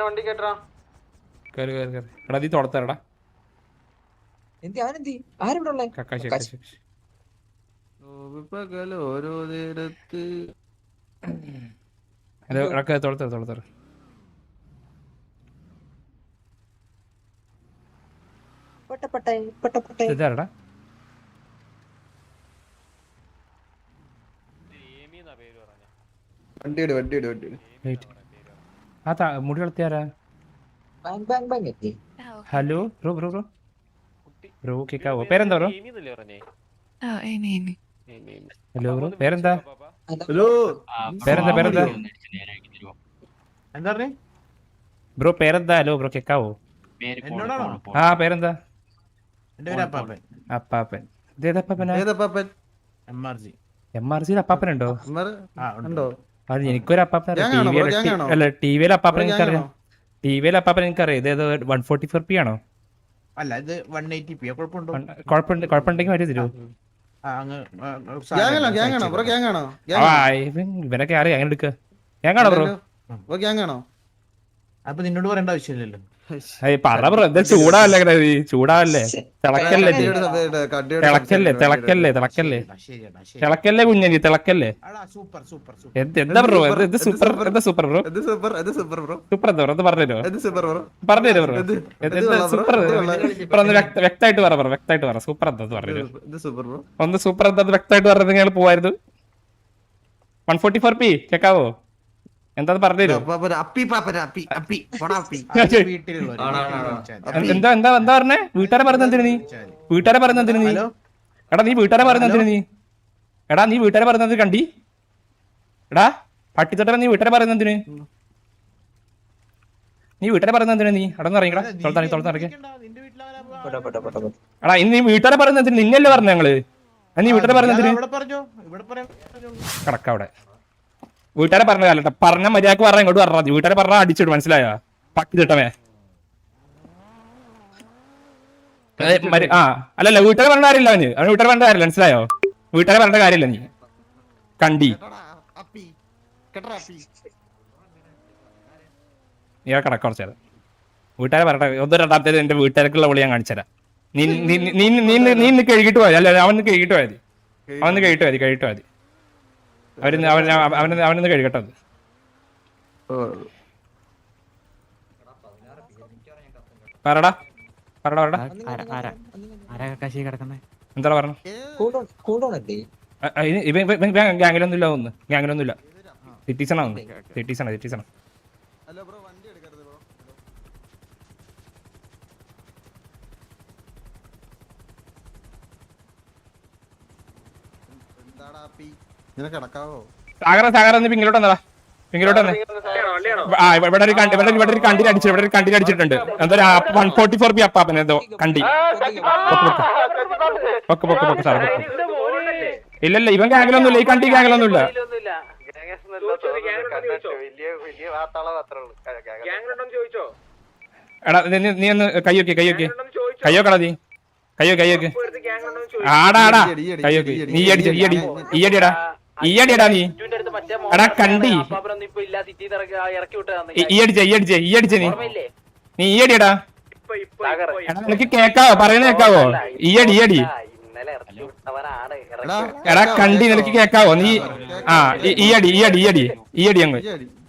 വണ്ടി കേട്ടോ എടാ നീ തുറത്തരടാ കക്കാശി ഓരോ നേരത്ത് തുറത്തറ ഇതാരടാ മുടി കളത്തിയാരാ hello bro bro bro bro കേക്കാവോ പേരെന്താ ബ്രോ ഹലോ ബ്രോ പേരെന്താ ഹലോ പേരെന്താ പേരെന്താ എന്താ പറഞ്ഞേ ബ്രോ പേരെന്താ ഹലോ ബ്രോ കേക്കാവോ എന്നോടാണോ ആ പേരെന്താ എന്റെ പേര് അപ്പാപ്പൻ അപ്പാപ്പൻ ഇതേതപ്പാപ്പനാ ഏതപ്പാപ്പൻ MRG MRC അപ്പാപ്പനുണ്ടോ ഉണ്ടോ അത് എനിക്കൊരു അപ്പാപ്പൻ ഗ്യാങ്ങാണോ ബ്രോ, ഗ്യാങ്ങാണോ? അല്ല ടി വിയിൽ അപ്പാപ്പൻ ബ്രോ, എനിക്കറിയാം ഗ്യാങ്ങാണോ? ടി വിയിൽ അപ്പാപ്പൻ എനിക്കറിയാം ഇതേത് 144p ആണോ അല്ല ഇത് 180p കുഴപ്പമുണ്ടോ കുഴപ്പമുണ്ടെങ്കിൽ വരും തരൂ ഗ്യാങ്ങാണോ ബ്രോ ഗ്യാങ്ങാണോ ഇവനൊക്കെ അറിയാം അങ്ങനെ എടുക്കുക ഞങ്ങളാണോ ബ്രോ ബ്രോ ഗ്യാങ്ങാണോ അപ്പൊ നിന്നോട് പറയേണ്ട ആവശ്യമില്ലല്ലോ പറ ബ്രോ എന്താ ചൂടാവല്ലേ ചൂടാവല്ലേ തിളക്കല്ലേ തിളക്കല്ലേ തിളക്കല്ലേ തിളക്കല്ലേ കുഞ്ഞി തിളക്കല്ലേ സൂപ്പർ സൂപ്പർ എന്താ ബ്രോ ഇത് സൂപ്പർ എന്താ സൂപ്പർ ബ്രോ സൂപ്പർ എന്താ ബ്രോ അത് പറഞ്ഞുതരോ പറഞ്ഞുതരോ ബ്രോ എന്താ സൂപ്പർ സൂപ്പർ ഒന്ന് വ്യക്തമായിട്ട് പറ ബ്രോ വ്യക്തമായിട്ട് പറ സൂപ്പർ എന്താ പറഞ്ഞുതരോ ഒന്ന് സൂപ്പർ എന്താ വ്യക്തമായിട്ട് പറഞ്ഞത് ഞങ്ങൾ പോവായിരുന്നു 144p കേക്കാവോ എന്താ പറഞ്ഞുതരോ എന്താ എന്താ എന്താ പറഞ്ഞേ വീട്ടുകാരെ പറഞ്ഞെന്തിനു നീ വീട്ടുകാരെ പറഞ്ഞെന്തിനു നീ എടാ നീ വീട്ടുകാരെ പറഞ്ഞെന്തിനു നീ എടാ നീ വീട്ടുകാരെ പറഞ്ഞത് കണ്ടി എടാ പട്ടിത്തൊട്ട നീ വീട്ടുകാരെ പറയുന്നതിന് നീ വീട്ടുകാരെ പറയുന്നതിന് നീ അടന്ന് ഇറങ്ങിക്കടാ തുറത്തിറങ്ങി എടാ ഇന്ന് നീ വീട്ടുകാരെ പറയുന്നതിന് നിന്നല്ലേ പറഞ്ഞു ഞങ്ങള് നീ വീട്ടുകാരെ പറയുന്നതിന് കിടക്ക അവിടെ വീട്ടുകാരെ പറഞ്ഞ കാലട്ടെ പറഞ്ഞ മര്യാദക്ക് പറഞ്ഞ ഇങ്ങോട്ട് പറഞ്ഞാൽ വീട്ടുകാരെ പറഞ്ഞാൽ അടിച്ചിട്ട് മനസ്സിലായോ പട്ടി തിട്ടമേ ആ അല്ലല്ല വീട്ടുകാരെ പറഞ്ഞ കാര്യമില്ല അവന് വീട്ടുകാരെ പറഞ്ഞ കാര്യമില്ല മനസ്സിലായോ വീട്ടുകാരെ പറഞ്ഞ കാര്യമില്ല നീ കണ്ടി നീ കിടക്ക കുറച്ചത് വീട്ടുകാരെ പറഞ്ഞ ഒന്ന് രണ്ടാമത്തേത് എന്റെ വീട്ടുകാർക്കുള്ള വിളി ഞാൻ കാണിച്ചുതരാം നീ നീ നീ നീ ഇന്ന് കഴുകിട്ട് പോയത് അല്ല അവന്ന് കഴുകിട്ട് പോയത് അവന്ന് കഴിയിട്ട് മതി അവനൊന്ന് കഴുകട്ടെ അത് പറടാ പറടാ എന്താ പറഞ്ഞു ഗ്യാങ്ങിലൊന്നുമില്ല ഒന്ന് ഗ്യാങ്ങിലൊന്നുമില്ല സിറ്റീസണാ ഒന്ന് സിറ്റീസണാ സാഗര ഒന്ന് പിങ്ങിലോട്ട് വന്നടാ പിങ്ങിലോട്ട് വന്നേ ഇവിടെ ഒരു കണ്ടിന് അടിച്ചു ഇവിടെ ഒരു കണ്ടിന് അടിച്ചിട്ടുണ്ട് എന്താ 144p അപ്പാപ്പൻ എന്തോ കണ്ടി പൊക്കെ സാർ ഇല്ലല്ല ഇവൻ ഗ്യാങ്ങിലൊന്നുമില്ല ഈ കണ്ടി ഗ്യാങ്ങിലൊന്നുമില്ല എടാ നീ ഒന്ന് കയ്യോക്കടാ നീ കയ്യോക്ക് ആടാ കയ്യോക്ക് നീ ഈയടിയടാ ഈയടിയടാ നീ എടാ കണ്ടി ഈയടിച്ച നീ ഈയടിയടാ നിനക്ക് കേക്കാവോ പറയുന്ന കേക്കാവോ ഈയടി എടാ കണ്ടി നിനക്ക് കേക്കാവോ നീ ആ ഈയടി അങ്ങ്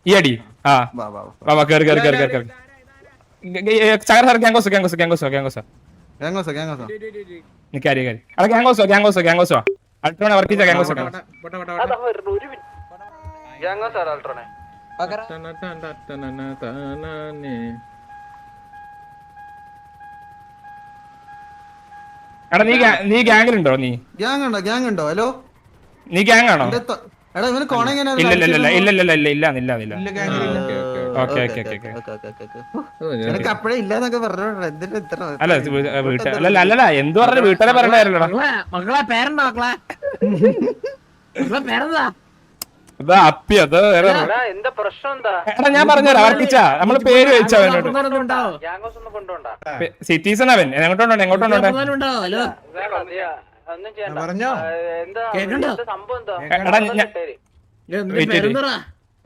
ഈയടി ആ ബാബാ കേറി ചകര സാർ ഗ്യാങ്കോസോ ഗ്യാങ്കോസോ അൾട്രോണ വർക്ക് ചെയ്ത ഗ്യാങ്കോസോ എടാ നീ ഗ്യാങ്ങിലുണ്ടോ നീ ഗ്യാങ്ങുണ്ടോ ഹലോ നീ ഗ്യാങ് ആണോ ഇല്ല ഓക്കെ അല്ല എന്ത് പറഞ്ഞ വീട്ടുകാരെ പറയണ്ടായിരുന്നോടാ അപ്പി അത് എടാ ഞാൻ പറഞ്ഞുതരാം വർക്കിച്ച നമ്മള് പേര് വെച്ചാ സിറ്റീസൺ അവൻ എങ്ങോട്ടുണ്ടോ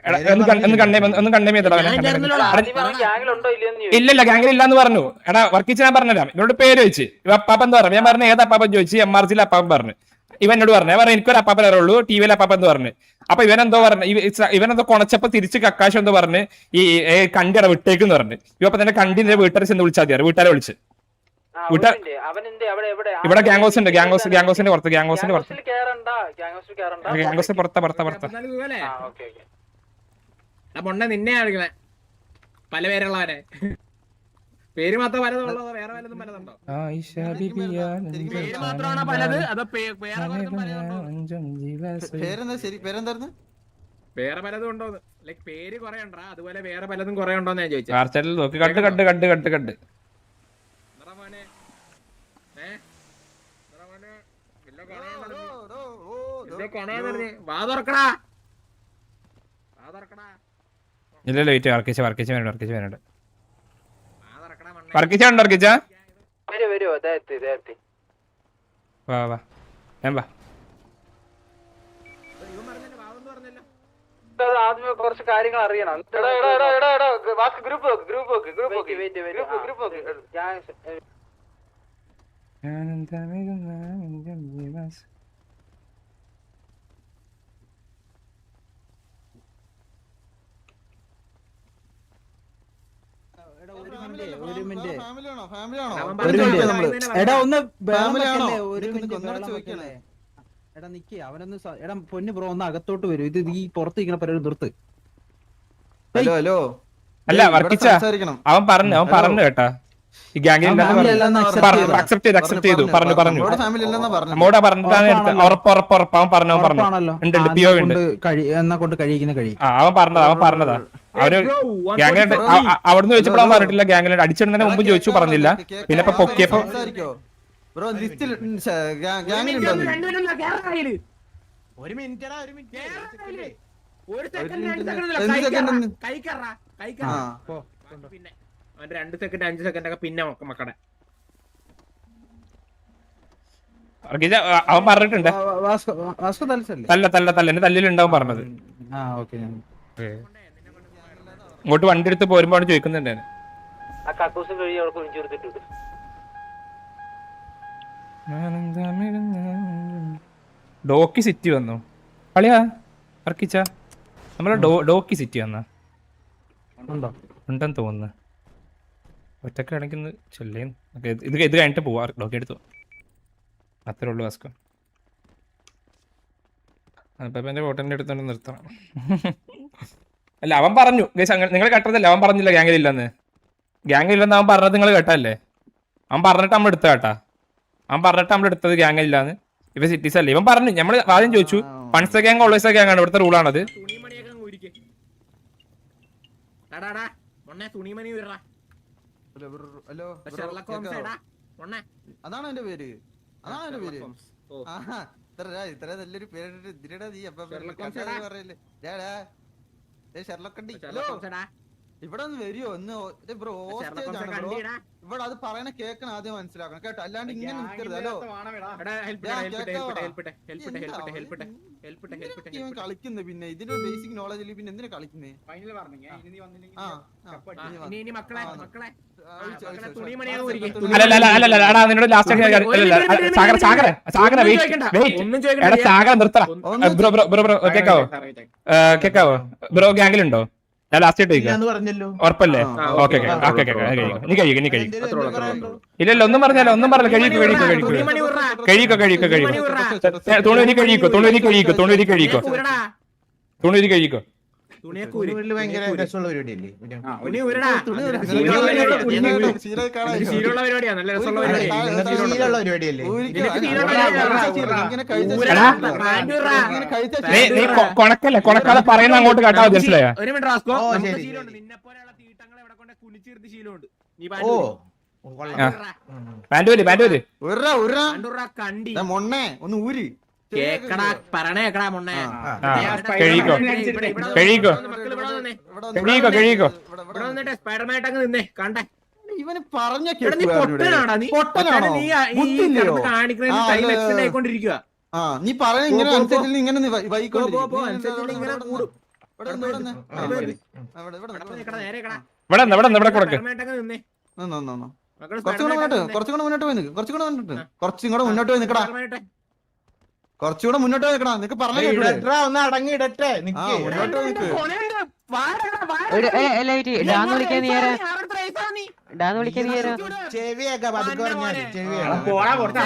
ഒന്ന് കണ്ടേ ചെയ്തടാ. ഇല്ലല്ല ഗാംഗിൽ ഇല്ലാന്ന് പറഞ്ഞു. എടാ വർക്കിച്ച് ഞാൻ പറഞ്ഞുതരാം. ഇവരോട് പേര് വെച്ച് അപ്പാപ്പ എന്താ പറഞ്ഞു. ഞാൻ പറഞ്ഞു ഏത് അപ്പാപ്പൻ ചോദിച്ചു. MRGയിലെ അപ്പാപ്പൻ പറഞ്ഞു. ഇവനോട് പറഞ്ഞു. ഞാൻ പറഞ്ഞു എനിക്കൊരു അപ്പാപ്പൻ അറിയുള്ളൂ, ടിവിയിലെ അപ്പാപ്പൻ എന്ന് പറഞ്ഞു. അപ്പൊ ഇവനെന്തോ പറഞ്ഞു, ഇവനെന്തോ കൊണച്ചപ്പോ തിരിച്ച് കക്കാശം എന്തോ പറഞ്ഞ് ഈ കണ്ടി അവിടെ വിട്ടേക്കെന്ന് പറഞ്ഞു. ഇവപ്പൊ തന്നെ കണ്ടിന്റെ വീട്ടുകാരെ ചെന്ന് വിളിച്ചാൽ മതി. വീട്ടുകാരെ വിളിച്ച് ഇവിടെ ഗ്യാങ്സിന്റെ പുറത്ത് മൊണ്ണ നിന്നെ ആയിരിക്കണേ പല പേരുള്ളവരെ പേര് മാത്രം പലതുള്ളതോ വേറെ വല്ലതും പലതുണ്ടോ? പേര് മാത്രമാണോ പലത് അതോ വേറെ പലതും ഉണ്ടോ? ലൈക് പേര് കുറെ ഉണ്ടാ അതുപോലെ വേറെ പലതും കുറെ ഉണ്ടോന്ന് ഞാൻ ചോദിച്ചു. വാ തുറക്കടാ. ഇല്ല വെയിറ്റ് വർക്കിച്ച വർക്കിച്ച വാ വാ ഞാൻ വാ. ആദ്യമേ കുറച്ച് കാര്യങ്ങൾ അറിയണം. ഗ്രൂപ്പ് എടാ ഒന്ന് എടാ നിക്ക് അവനൊന്ന് എടാ പൊന്നു ബ്രോ ഒന്ന് അകത്തോട്ട് വരും. ഇത് ഈ പുറത്ത് ഇരിക്കണ പരിപാടി നിർത്ത്. ഹലോ അല്ല വർക്കിച്ച അവൻ പറഞ്ഞു കേട്ടാ ഈ ഗാംഗിൽ അക്സെപ്റ്റ് ചെയ്തു പറഞ്ഞു നമ്മോടാ പറഞ്ഞിട്ടാണ് ഉറപ്പ് അവൻ പറഞ്ഞു ഉണ്ട് പിഒ ഉണ്ട് എന്നാ കൊണ്ട് കഴിക്കുന്ന അവൻ പറഞ്ഞതാ അവര് ഗാംഗിലുണ്ട്. അവിടുന്ന് ചോദിച്ചപ്പോൾ അവൻ പറഞ്ഞിട്ടില്ല. ഗാംഗിലുണ്ട് അടിച്ചിടുന്നതിന് മുമ്പ് ചോദിച്ചു പറഞ്ഞില്ല. പിന്നെ ഇപ്പൊ പൊക്കിയപ്പോ പിന്നെ 2 സെക്കൻഡ് 5 സെക്കൻഡ് ഒക്കെ പിന്നെ മക്കടെ അവൻ പറഞ്ഞിട്ടുണ്ട്. തല്ല എന്റെ തല്ലിലുണ്ടാവും പറഞ്ഞത്. ഇങ്ങോട്ട് വണ്ടി എടുത്ത് പോരുമ്പോ അവിടെ ചോദിക്കുന്നുണ്ട്. ഡോക്കി സിറ്റി വന്നു കളിയാ വർക്കിച്ച നമ്മളെ ഡോക്കി സിറ്റി വന്ന ഉണ്ടെന്ന് തോന്നുന്നു. ഒറ്റക്ക് ഇടയ്ക്ക് ചൊല്ലേന്ന് ഇത് കഴിഞ്ഞിട്ട് പോവാ. ഡോക്കി എടുത്തു അത്രേ ഉള്ളു വാസ്കോ. അപ്പൊ എന്റെ വോട്ടറിന്റെ അടുത്തോണ്ട് നിർത്തണം. അല്ല അവൻ പറഞ്ഞു നിങ്ങൾ കേട്ടതല്ലേ. അവൻ പറഞ്ഞില്ല ഗ്യാങ്ങിലില്ലെന്ന്. ഗ്യാങ്ങിലില്ലെന്ന് അവൻ പറഞ്ഞത് നിങ്ങൾ കേട്ടല്ലേ. അവൻ പറഞ്ഞിട്ട് നമ്മൾ എടുത്ത കേട്ടാ. അവൻ പറഞ്ഞിട്ട് നമ്മൾ എടുത്തത് ഗ്യാങ്ങിലില്ലാന്ന്. ഇവ സിറ്റീസ് അല്ലേ. ഇവൻ പറഞ്ഞു. നമ്മൾ ആദ്യം ചോദിച്ചു പൺസ് ഗ്യാങ് ഓൾവേസ് ഗ്യാങ് ആണ് ഇവിടുത്തെ റൂളാണത്. അതാണ് എന്റെ പേര്. ഇത്ര നല്ലൊരു പേരിട്ട് ഇതിരടാ നീ അപ്പൊ പറയല്ലേ. ഷെർലക്കണ്ടി ഇവിടെ ഒന്ന് വരുമോ ഒന്ന് ബ്രോ? ഇവിടെ അത് പറയണ കേൾക്കണം ആദ്യം മനസ്സിലാക്കണം കേട്ടോ. അല്ലാണ്ട് ഇങ്ങനെ നിൽക്കരുത്. ഹലോ കളിക്കുന്നത് പിന്നെ ഇതിന്റെ ബേസിക് നോളജ് പിന്നെ എന്തിനാ കളിക്കുന്നേ? നിന്നോട് ലാസ്റ്റ് കേക്കാവോ ബ്രോ ഗ്യാങ്ങിലുണ്ടോ? ഞാൻ ലാസ്റ്റ് ഉറപ്പല്ലേ? ഓക്കെ നീ കഴിക്കും. ഇല്ലല്ലോ ഒന്നും പറഞ്ഞാലോ ഒന്നും പറഞ്ഞ കഴിക്കോ കഴിക്കോ. ഭയങ്കര രസമുള്ള പരിപാടിയല്ലേ? കൊണക്കല്ലേ കൊണക്കാതെ പറയുന്ന അങ്ങോട്ട് കേട്ടാ മനസ്സിലായോ? മൊണ്ണേ ഒന്ന് ഊരി സ്പൈഡർമാനായിട്ടങ്ങ് നിന്നേ കണ്ടേ. ഇവന് പറഞ്ഞ കാണിക്കൊണ്ടിരിക്കുക. നീ പറഞ്ഞ ഇങ്ങനെ ഇവിടെ നിന്ന്, ഇവിടെ നിന്ന്. ആ, ഇവിടെ ഇവിടെ, നിന്ന്. ഇവിടെ, ഇവിടെ നിന്ന്. നിക്കടാ, നേരെ നിക്കടാ. ഇവിടെ കൊടുക്ക്. പെർമനന്റ് അങ്ങ് നിന്നേ. മക്കള് കുറച്ചും കൂടെ മുന്നോട്ട് പോയി നിക്ക്. കുറച്ചും കൂടെ മുന്നോട്ട് പോയി നിക്കടാ. പെർമനന്റ്. കുറച്ചുകൂടെ മുന്നോട്ട് പോയി നിക്കടാ. നിനക്ക് പറഞ്ഞു ഒന്ന് അടങ്ങിയിടട്ടെ മുന്നോട്ട് പോയി നിക്ക്. ചെവിയൊക്കെ പതുക്കെ പറഞ്ഞാല് പോടാ, പോടാ.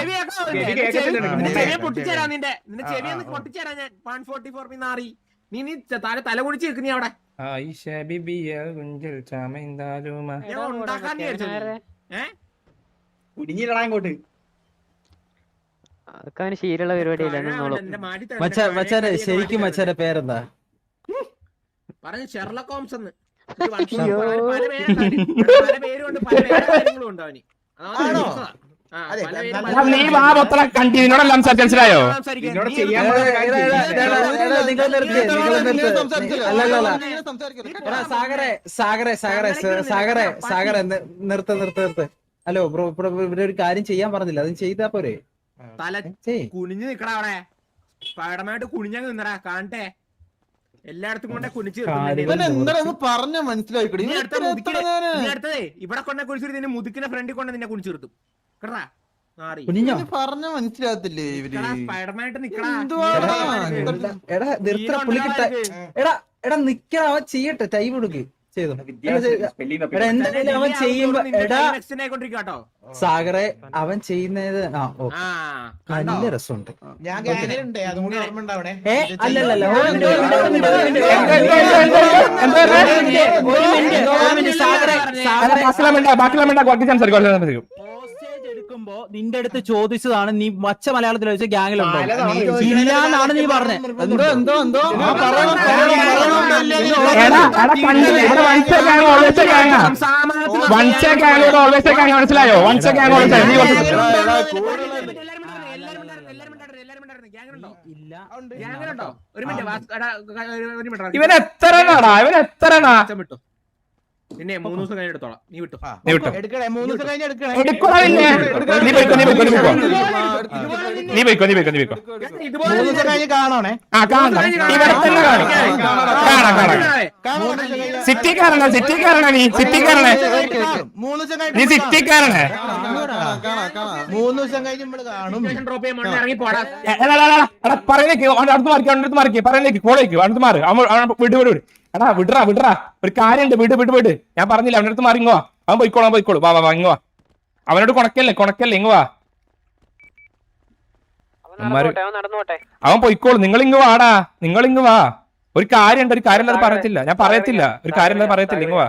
ചെവി പൊട്ടിച്ചേരാ നിന്റെ ചെവിയൊന്ന് പൊട്ടിച്ചേരാ ഞാൻ. 144 പിന്നാറി നീ തല കുടിച്ച് നിൽക്കുന്ന അവിടെ ആയിഷ ബിബിയ കുഞ്ചൽ ചാമൈന്താലുമ. ഞാൻ ഉണ്ടാക്കാൻ കുടുങ്ങിയിടാ ഇങ്ങോട്ട്. അതൊക്കെ അവന് ശീലമുള്ള പരിപാടിയില്ല. മച്ചാനെ ശരിക്കും മച്ചാന്റെ പേരെന്താ? പറഞ്ഞു ഷെർലക് ഹോംസ് എന്ന്. പല പേരുണ്ട്, പല കാര്യങ്ങളും ഉണ്ട് അവന്. നീ വാ മൊത്തം കണ്ടി നിന്നോടെല്ലാം മനസ്സിലായോ? നിർത്ത്. ഹലോ ബ്രോ, ഇവിടെ ഒരു കാര്യം ചെയ്യാൻ പറഞ്ഞില്ല, അത് ചെയ്താ പോരെ? തല കുനിഞ്ഞു നിക്കടാ അവിടെ. പടമായിട്ട് കുനിഞ്ഞങ്ങ് നിന്നടാ, കാണട്ടെ. എല്ലായിടത്തും കൊണ്ടേ കുനിച്ച് പറഞ്ഞ മനസ്സിലായിക്കോട്ടെ. അടുത്തതേ ഇവിടെ കൊണ്ടേ കുനിച്ചിട്ട് നിന്നെ മുതുക്കിന്റെ ഫ്രണ്ടിൽ കൊണ്ട് നിന്നെ കുനിച്ചു നിർത്തും കേട്ടാ. പറഞ്ഞ മനസ്സിലാകത്തില്ലേ ഇവര്? പടമായിട്ട് നിക്കടാ. എടാ നിക്കടാ, അവൻ ചെയ്യട്ടെ, ടൈം കൊടുക്ക്. ചെയ്തോ എന്തായാലും അവൻ ചെയ്യുമ്പോ കേട്ടോ സാഗറെ അവൻ ചെയ്യുന്നത് നല്ല രസമുണ്ട്. ഞാൻ ഗ്യാങ്ങിലുണ്ട്, അതും കൂടി ഓർമ്മ ഉണ്ടാവണേ. അല്ലല്ല എടുക്കുമ്പോ നിന്റെ അടുത്ത് ചോദിച്ചതാണ്, നീ മച്ച മലയാളത്തിൽ വെച്ച ഗ്യാങ്ങിലുണ്ടോ? ഇല്ലാന്നാണ് നീ പറഞ്ഞത്. എന്തോ മനസ്സിലായോ? ഇവൻ എത്രനാടാ? പിന്നെ 3 ദിവസം കഴിഞ്ഞ് എടുത്തോളാം. നീ വിട്ടോ. എടുക്കണേ, 3 ദിവസം കഴിഞ്ഞ് എടുക്കണേ. നീ പോയിക്കോ. 3 ദിവസം കഴിഞ്ഞ് കാണണേ. സിറ്റിക്കാരനാ നീ? സിറ്റിക്കാരനെ? നീ സിറ്റിക്കാരനെ? 3 ദിവസം കഴിഞ്ഞ് നമ്മള് കാണും. ഡ്രോപ്പ് ചെയ്യാൻ ഇറങ്ങി പോടാ. പറയുന്നേക്ക് കോളേക്ക് അടുത്ത് മാറി. വിട് എടാ വിടറാ. ഒരു കാര്യണ്ട്, വിട്. ഞാൻ പറഞ്ഞില്ല അവന്റെ അടുത്ത് മാറി. ഇങ്ങോ അവൻ പോയിക്കോളൂ. വാ ഇങ്ങോ വാ. അവനോട് കൊണക്കല്ലേ ഇങ്ങോ വാ. അവൻ പോയിക്കോളൂ. നിങ്ങളിങ്ങ് വാ. ഒരു കാര്യണ്ട്, ഒരു കാര്യം അത് പറയത്തില്ല. ഞാൻ പറയത്തില്ല, ഒരു കാര്യം അത് പറയത്തില്ല. ഇങ്ങ് വാ.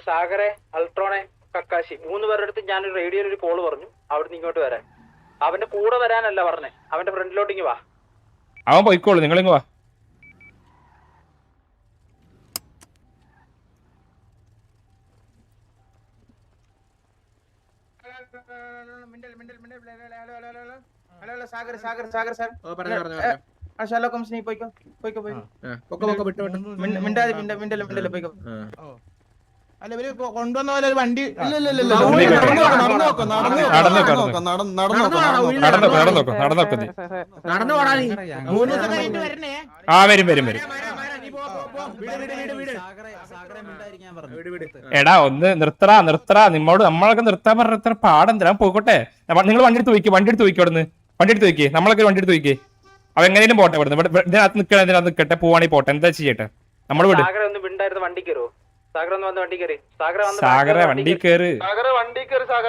സാഗറെ, അൾട്രോണെ, കക്കാശി 3 പേരുടെ അടുത്ത് ഞാൻ റേഡിയോയിൽ ഒരു കോള് പറഞ്ഞു അവിടുന്ന് ഇങ്ങോട്ട് വരാൻ. അവന്റെ കൂടെ വരാനല്ല പറഞ്ഞേ, അവന്റെ ഫ്രണ്ടിലോട്ടിങ് വാ. അവൻ പോയിക്കോളൂ, നിങ്ങളിങ്ങ് വാ. അല്ല ഇവര് കൊണ്ടുവന്ന പോലെ ഒരു വണ്ടി നടന്നു പോടാ നീ. 3 ദിവസം കഴിഞ്ഞിട്ട് വരണേ. വരും. എടാ ഒന്ന് നിർത്തറാ. നമ്മളൊക്കെ നിർത്താൻ പറഞ്ഞ എത്ര പാടെന്തിനാ? പോയിക്കോട്ടെ. നിങ്ങൾ വണ്ടി എടുത്ത് വയ്ക്കും അവിടുന്ന്. നമ്മളൊക്കെ വണ്ടി എടുത്ത് വയ്ക്കേ. അവ എങ്ങനെയും പോട്ടെ ഇവിടുന്ന്. ഇതിനകത്ത് നിൽക്കട്ടെ. പോവാണെങ്കിൽ പോട്ടെ. എന്താ ചെയ്യട്ടെ? നമ്മൾ വിട്. വണ്ടി കയറുമോ? സാഗര വണ്ടി കയറി. സാഗര വണ്ടി കയറ്.